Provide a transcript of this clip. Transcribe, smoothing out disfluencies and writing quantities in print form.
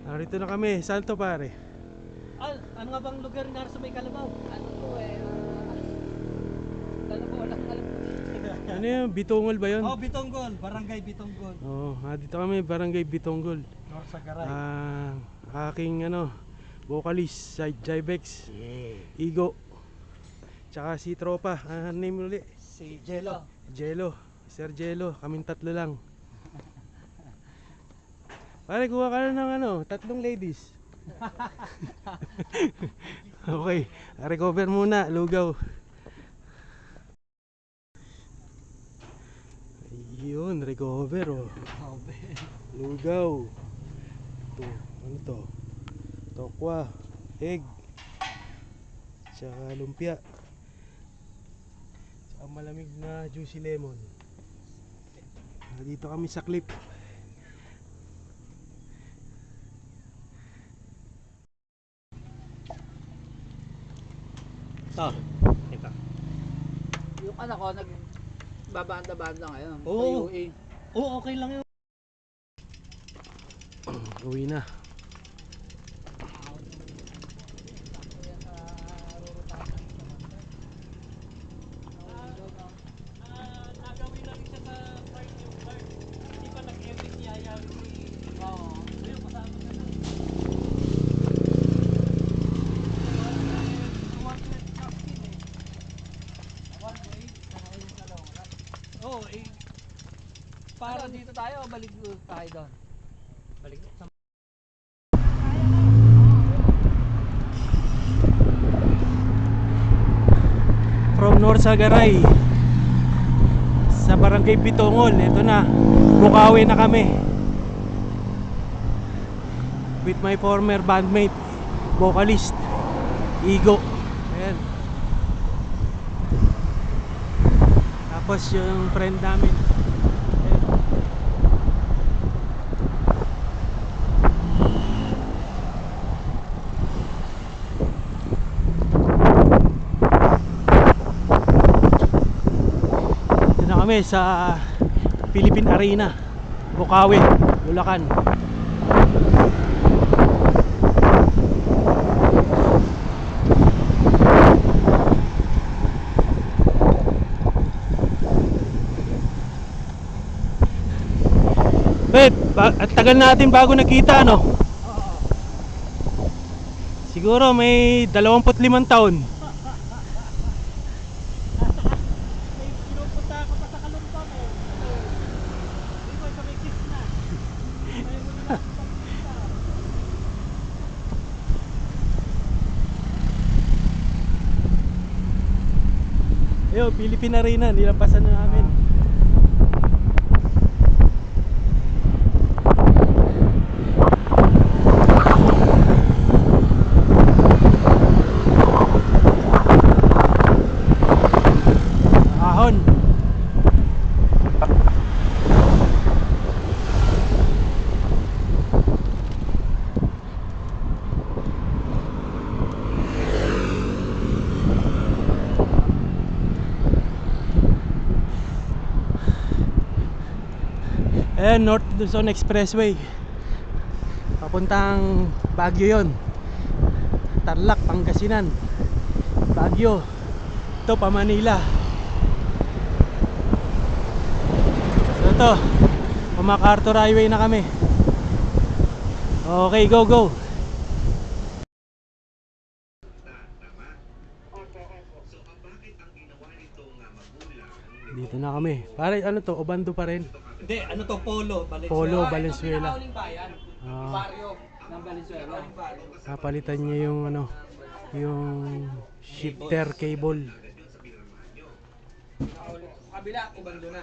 Narito na kami. Saan to, pare? Ano nga bang lugar nga sa may Kalabaw? Ano to eh, Kalabaw, walang alam ko dito. Ano yun? Bitongol ba yun? Oh, Bitonggol, Barangay Bitonggol. Oo, dito kami, Barangay Bitongol. North Sagaray. Aking vocalist, Side Jivex, Igo. Tsaka si Tropa, name ulit? Si Jello. Jello, Sir Jello, kaming tatlo lang. Pare, kuha ka na ng 3 ladies. Okay, recover muna, lugaw. Ayun, recover oh. Lugaw. Ito, ano to? Tokwa, egg, tsaka lumpia, tsaka malamig na juicy lemon. Dito kami sa clip. Ito. Yung anak ko, nagbabanda-banda ngayon. Oo. Sa UA. Oo, okay lang yun. Uwi na. Nagawin na rin siya sa park yung park. Hindi pa nag-epic yaya ni... Oo. Ayun, kasama na lang. Oo, eh. Para dito tayo, balik tayo doon. Balik sa... From North Sagaray sa Barangay Bitongol. Ito na, Bukawi na kami with my former bandmate, vocalist Igo. Ayan. Tapos yung friend namin. Ayan. Ito na kami sa Philippine Arena, Bukawi, Bulacan. At tagal natin bago nakita, no? Siguro may 25 taon. May pinupunta ako pa sa Kalumpang eh. Hindi ko sa may kiss na. Ayaw mo na lang ako pagpunta. Ayun, Philippine Arena, nilampasan na namin. Ahon. Ayan, North Luzon Expressway. Papuntang Baguio yon. Tarlac, Pangasinan, Baguio. Ito pa Manila. So ito, MacArthur Highway na kami. Okay, go go. Dito na kami. Pare, ano to? Obando pa rin. Hindi, ano to? Polo. Polo, Ito Valenzuela. pinakauling bayan. Barrio ng Valenzuela. Napalitan niya yung yung shifter cable. Kabila, Ubando na.